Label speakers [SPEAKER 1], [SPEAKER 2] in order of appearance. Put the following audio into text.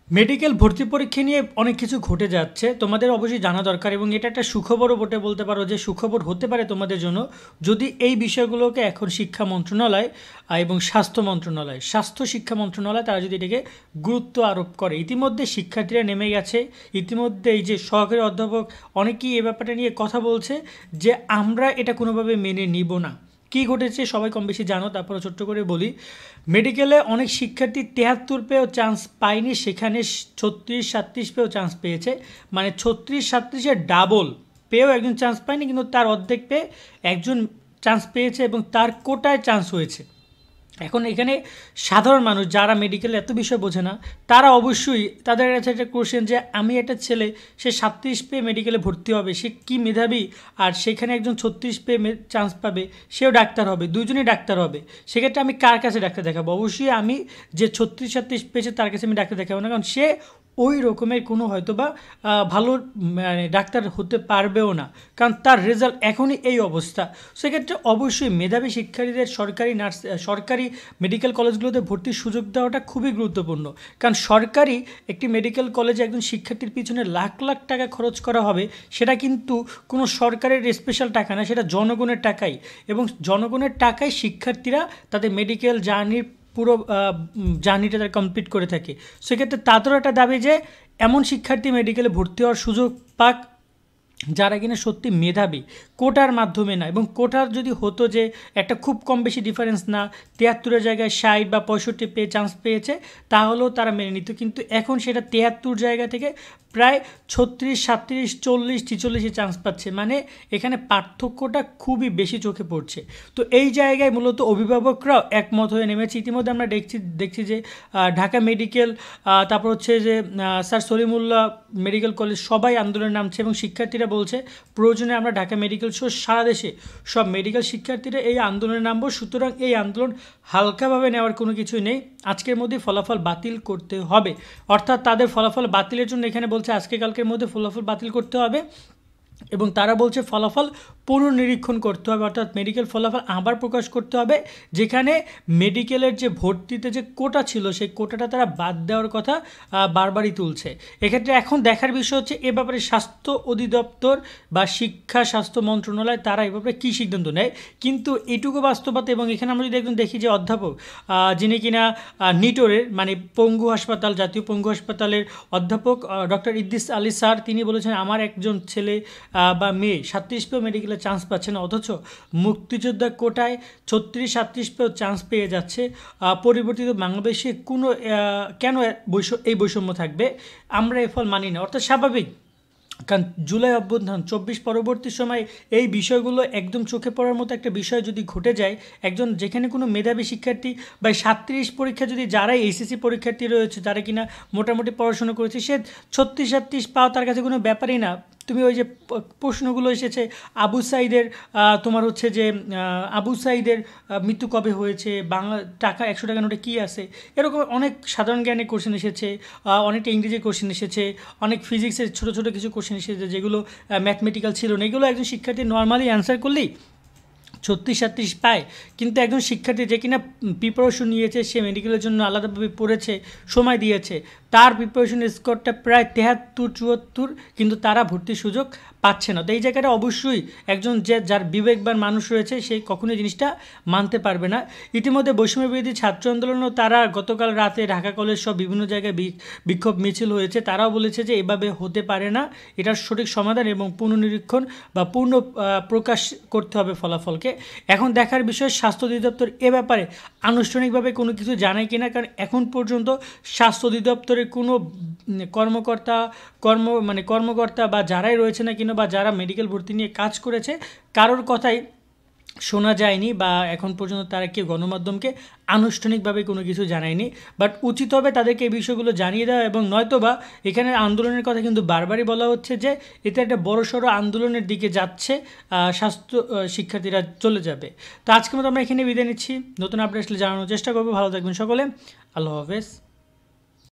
[SPEAKER 1] Medical ভর্তি পরীক্ষা নিয়ে অনেক কিছু ঘটে যাচ্ছে, তোমাদের অবশ্যই জানা দরকার এবং এটা একটা সুখবরও বটে, বলতে পারো যে সুখবর হতে পারে তোমাদের জন্য যদি এই বিষয়গুলোকে এখন শিক্ষা মন্ত্রণালয় এবং স্বাস্থ্য শিক্ষা মন্ত্রণালয় তারা যদি এটাকে গুরুত্ব আরোপ করে। ইতিমধ্যে শিক্ষার্থীরা নেমে গেছে, ইতিমধ্যে এই যে সহকারী অধ্যাপক অনেকেই এ ব্যাপারটা নিয়ে কথা বলছে যে আমরা এটা কোনোভাবে মেনে নিব না। কী ঘটেছে সবাই কম বেশি জানো, তারপরে ছোট্ট করে বলি। মেডিকেলে অনেক শিক্ষার্থী ৭৩ পেয়েও চান্স পায়নি, সেখানে ৩৬-৩৭ পেয়েও চান্স পেয়েছে। মানে ৩৬-৩৭-এর ডাবল পেয়েও একজন চান্স পায়নি, কিন্তু তার অর্ধেক পেয়ে একজন চান্স পেয়েছে এবং তার কোটায় চান্স হয়েছে। এখন এখানে সাধারণ মানুষ যারা মেডিকেলে এত বিষয় বোঝে না, তারা অবশ্যই তাদের কাছে একটা কোশ্চেন যে আমি একটা ছেলে, সে ৩৭ পেয়ে মেডিকেলে ভর্তি হবে, সে কি মেধাবী, আর সেখানে একজন ৩৬ পেয়ে চান্স পাবে, সেও ডাক্তার হবে, দুজনেই ডাক্তার হবে। সেক্ষেত্রে আমি কার কাছে ডাক্তার দেখাবো? অবশ্যই আমি যে ৩৬-৩৭ পেয়েছে তার কাছে আমি ডাক্তার দেখাবো না, কারণ সে ওই রকমের কোনো হয়তো বা ভালো মানে ডাক্তার হতে পারবেও না, কারণ তার রেজাল্ট এখনই এই অবস্থা। সেক্ষেত্রে অবশ্যই মেধাবী শিক্ষার্থীদের সরকারি মেডিকেল কলেজগুলোতে ভর্তির সুযোগ দেওয়াটা খুবই গুরুত্বপূর্ণ, কারণ সরকারি একটি মেডিকেল কলেজে একজন শিক্ষার্থীর পিছনে লাখ লাখ টাকা খরচ করা হবে, সেটা কিন্তু কোনো সরকারের স্পেশাল টাকা না, সেটা জনগণের টাকাই, এবং জনগণের টাকায় শিক্ষার্থীরা তাদের মেডিকেল জার্নির পুরো জার্নিটা তারা কমপ্লিট করে থাকে। সেক্ষেত্রে তাদেরও একটা দাবি যে এমন শিক্ষার্থী মেডিকেলে ভর্তি হওয়ার সুযোগ পাক যারা কিনা সত্যি মেধাবী, কোটার মাধ্যমে না। এবং কোটার যদি হতো যে একটা খুব কম বেশি ডিফারেন্স না, ৭৩-এর জায়গায় ৬০ বা ৬৫ পেয়ে চান্স পেয়েছে, তাহলেও তারা মেনে নিত, কিন্তু এখন সেটা ৭৩ জায়গা থেকে প্রায় ৩৬, ৩৭, ৪০, ৪৬-এ চান্স পাচ্ছে। মানে এখানে পার্থক্যটা খুবই বেশি চোখে পড়ছে। তো এই জায়গায় মূলত অভিভাবকরাও একমত হয়ে নেমেছে। ইতিমধ্যে আমরা দেখছি যে ঢাকা মেডিকেল, তারপর হচ্ছে যে স্যার সলিমুল্লাহ মেডিকেল কলেজ, সবাই আন্দোলনে নামছে এবং শিক্ষার্থীরা বলছে প্রয়োজনে আমরা ঢাকা মেডিকেল সহ সারা দেশে সব মেডিকেল শিক্ষার্থীরা এই আন্দোলনে নামবো। সুতরাং এই আন্দোলন হালকাভাবে নেওয়ার কোনো কিছুই নেই, আজকের মধ্যে ফলাফল বাতিল করতে হবে। অর্থাৎ তাদের ফলাফল বাতিলের জন্য এখানে বলছে আজকে কালকের মধ্যে ফলাফল বাতিল করতে হবে, এবং তারা বলছে ফলাফল পুনর্নিরীক্ষণ করতে হবে, অর্থাৎ মেডিকেল ফলাফল আবার প্রকাশ করতে হবে, যেখানে মেডিকেলের যে ভর্তিতে যে কোটা ছিল সেই কোটাটা তারা বাদ দেওয়ার কথা বারবারই তুলছে। এক্ষেত্রে এখন দেখার বিষয় হচ্ছে এ ব্যাপারে স্বাস্থ্য অধিদপ্তর বা শিক্ষা স্বাস্থ্য মন্ত্রণালয় তারা এ ব্যাপারে কী সিদ্ধান্ত নেয়। কিন্তু এটুকু বাস্তবতা, এবং এখানে আমরা যদি একজন দেখি যে অধ্যাপক যিনি কিনা নিটোরের মানে পঙ্গু হাসপাতাল, জাতীয় পঙ্গু হাসপাতালের অধ্যাপক ডক্টর ইদ্রিস আলী স্যার, তিনি বলেছেন আমার একজন ছেলে বা মেয়ে 37 পেয়েও মেডিকেলে চান্স পাচ্ছে না, অথচ মুক্তিযোদ্ধা কোটায় 36-37 পেয়েও চান্স পেয়ে যাচ্ছে। পরিবর্তিত বাংলাদেশে কোনো কেন এই বৈষম্য থাকবে? আমরা এর ফল মানি না। অর্থাৎ স্বাভাবিক, কারণ জুলাই অভ্যুত্থান 24 পরবর্তী সময় এই বিষয়গুলো একদম চোখে পড়ার মতো একটা বিষয় যদি ঘটে যায়, একজন যেখানে কোনো মেধাবী শিক্ষার্থী বা 37 পরীক্ষা যদি যারাই এইচএসসি পরীক্ষার্থী রয়েছে, যারা কিনা মোটামুটি পড়াশোনা করেছে, সে 36-37 পাওয়া তার কাছে কোনো ব্যাপারই না। তুমি ওই যে প্রশ্নগুলো এসেছে আবু সাইদের, তোমার হচ্ছে যে আবু সাইদের মৃত্যু কবে হয়েছে, বাংলা টাকা 100 টাকা নোটে কী আছে, এরকম অনেক সাধারণ জ্ঞানের কোশ্চেন এসেছে, অনেকটা ইংরেজি কোশ্চেন এসেছে, অনেক ফিজিক্সের ছোটো ছোটো কিছু কোশ্চেন এসেছে যেগুলো ম্যাথমেটিক্যাল ছিল না। এগুলো একজন শিক্ষার্থী নর্মালি অ্যান্সার করলেই 36-37 পায়, কিন্তু একজন শিক্ষার্থী যে কিনা প্রিপারেশন নিয়েছে, সে মেডিকেলের জন্য আলাদাভাবে পড়েছে, সময় দিয়েছে, তার প্রিপারেশন স্কোরটা প্রায় 73-74, কিন্তু তারা ভর্তির সুযোগ পাচ্ছে না। তো এই জায়গাটা অবশ্যই একজন যার বিবেকবান মানুষ রয়েছে সে কখনোই জিনিসটা মানতে পারবে না। ইতিমধ্যে বৈষম্য বিরোধী ছাত্র আন্দোলনও তারা গতকাল রাতে ঢাকা কলেজ সব বিভিন্ন জায়গায় বিক্ষোভ মিছিল হয়েছে, তারাও বলেছে যে এভাবে হতে পারে না, এটার সঠিক সমাধান এবং পুনর্নিরীক্ষণ বা পূর্ণ প্রকাশ করতে হবে ফলাফলকে। এখন দেখার বিষয় স্বাস্থ্য অধিদপ্তর এ ব্যাপারে আনুষ্ঠানিকভাবে কোনো কিছু জানায় কিনা, কারণ এখন পর্যন্ত স্বাস্থ্য অধিদপ্তরের কোনো কর্মকর্তা বা যারাই রয়েছে না কিনা, বা যারা মেডিকেল ভর্তি নিয়ে কাজ করেছে, কারোর কথাই শোনা যায়নি, বা এখন পর্যন্ত তারা কেউ গণমাধ্যমকে আনুষ্ঠানিকভাবে কোনো কিছু জানায়নি। বাট উচিত হবে তাদেরকে এই বিষয়গুলো জানিয়ে দেওয়া, এবং নয়তোবা এখানে আন্দোলনের কথা কিন্তু বারবারই বলা হচ্ছে যে এতে একটা বড়সড় আন্দোলনের দিকে যাচ্ছে, স্বাস্থ্য শিক্ষার্থীরা চলে যাবে। তো আজকের মতো আমরা এখানে বিদায় নিচ্ছি, নতুন আপডেট আসলে জানানোর চেষ্টা করবো। ভালো থাকবেন সকলে, আল্লাহ হাফেজ।